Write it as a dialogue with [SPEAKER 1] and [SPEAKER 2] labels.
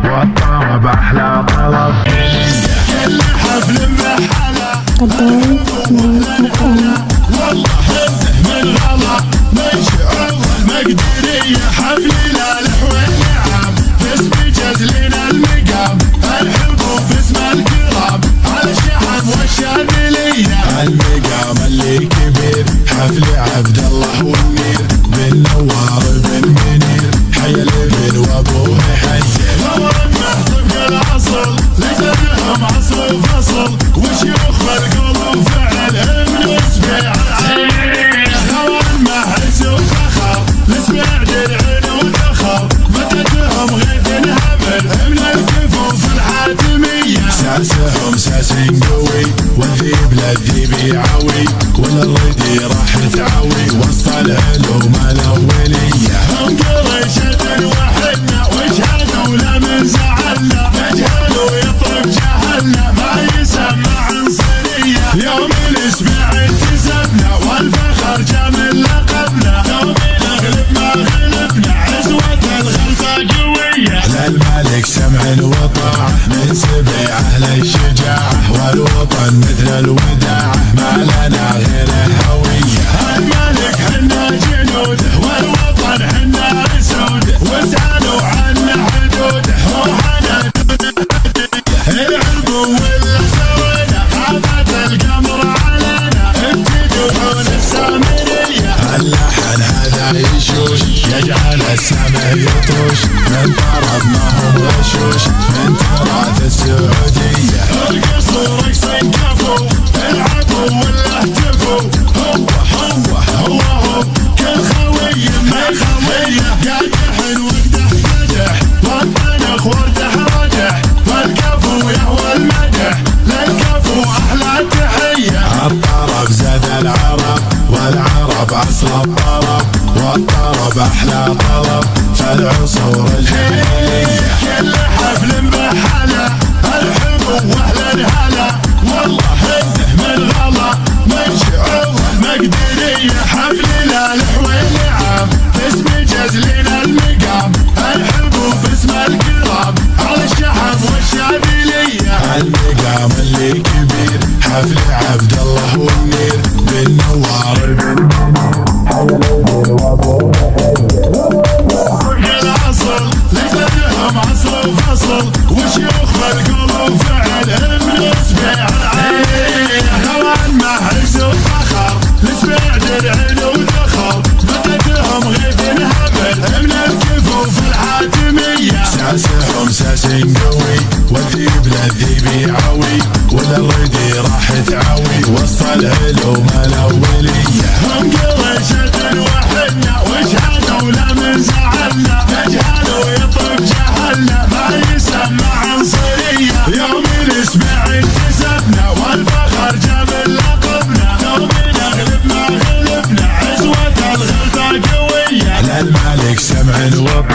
[SPEAKER 1] والطرب أحلى طرب.
[SPEAKER 2] كل حفل بحلا والله هده من غلا مشعوب مقدرية حفل الالح والنعم باسم جزلنا المقام الحبوب باسم الكرام على الشحم والشاذلية. المقام اللي كبير حفل عبد الله والنير بن نوار بن منير حي الابن وابوه حير. ثورا طبق الاصل ليس لهم عصر وفصل وشيوخ القلوب فعلهم نسبع العين. ثورا محز وفخر لسمع درع ودخر مدتهم غيث هبل من الكفوف الحاتمية. ساسهم ساس قوي والذيب للذيب يعوي وللردي راح تعوي وسط العلوم الاولية. هم قريشة وحدنا واشهدوا لا من زعلنا نجهل ويطرب جهلنا ما يسمى عنصرية. يوم الاسبوع انتسبنا والفخر جامل لقبنا يوم نغلب ما غلبنا عزوة الغلطة قوية. للملك سمع وطاعة من سبيعه للشجاعة والوطن مثل الوداعة ما لنا غير هوية. الملك حنا جنوده والوطن حنا اسوده واسألوا عنا حدوده روحنا العرب ولا سوينا غابت القمر علينا ابتدعون السامرية. اللحن هذا يشوش يجعل السمع يطوش من طرب ما هو غشوش من تراث السعودية. ارقصوا رقص كفو العبوا ولا اهتفوا هو كل خوي ما خويه قادح وقدح قدح والطنخ وردح ردح والكفو يهوى المدح للكفو احلى تحيه. الطرب زاد العرب والعرب اصل الطرب والطرب احلى طرب فالعصور الجاهليه. كل حفل بحلا الحبوب واهل الهلا والله هده من غلا مشعوب مقدرية حفل الالح والنعم باسم جزلنا المقام الحبوب باسم الكرام على الشحم والشاذلية. المقام اللي كبير حفل عبد الله والنير بن نوار بن منير الاصل ليس لهم عصر وفصل وشيوخ القلوب فعلهم نسبع العين. هوى محز وفخر لسمع درع ودخر مدتهم غيث هبل من الكفوف الحاتمية. ساسهم ساس قوي والذيب للذيب يعوي وللردي راح تعوي وسط العلوم الاولية. هم قريشة وحدنا واشهدوا لا من زعلنا نجهل ويطرب جهلنا ما يسمى عنصرية. يوم الاسبوع انتسبنا والفخر جامل لقبنا يوم نغلب ما غلبنا عزوة الغلطة قوية. للملك سمع وطاعة